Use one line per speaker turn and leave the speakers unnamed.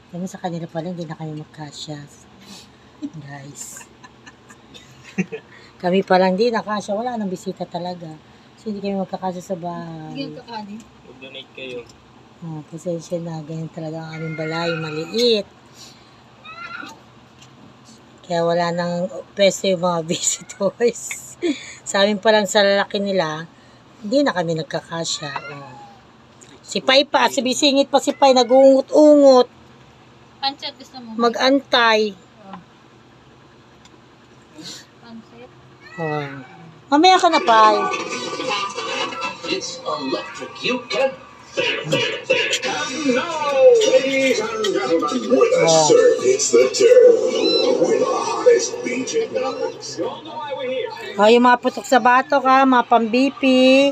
Kami sa kanila pala, hindi na kami magkasya. Guys. Kami parang hindi nakasya. Wala nang bisita talaga. So, hindi kami magkakasya sa bahay.
Hindi kakanin.
Mag-donate kayo.
Oh, pasensya na. Ganyan talaga ang aming balay. Maliit. Kaya wala nang pwesto yung mga visitors. Sa amin pa lang sa lalaki nila, hindi na kami nagkakasya. Oh. Si Pai pa, si Bisingit pa si Pai, nag-uungot-ungot.
Pancet gusto mo?
Mag-antay.
Pancet.
Oh. Mamaya ka na, Pai.
It's electric. You can.
Now, ladies and gentlemen, with a serve hits the turf with the hottest DJ numbers. You all know why we're here.
Oh, yung mga putok sa batok ha, mga pambipi.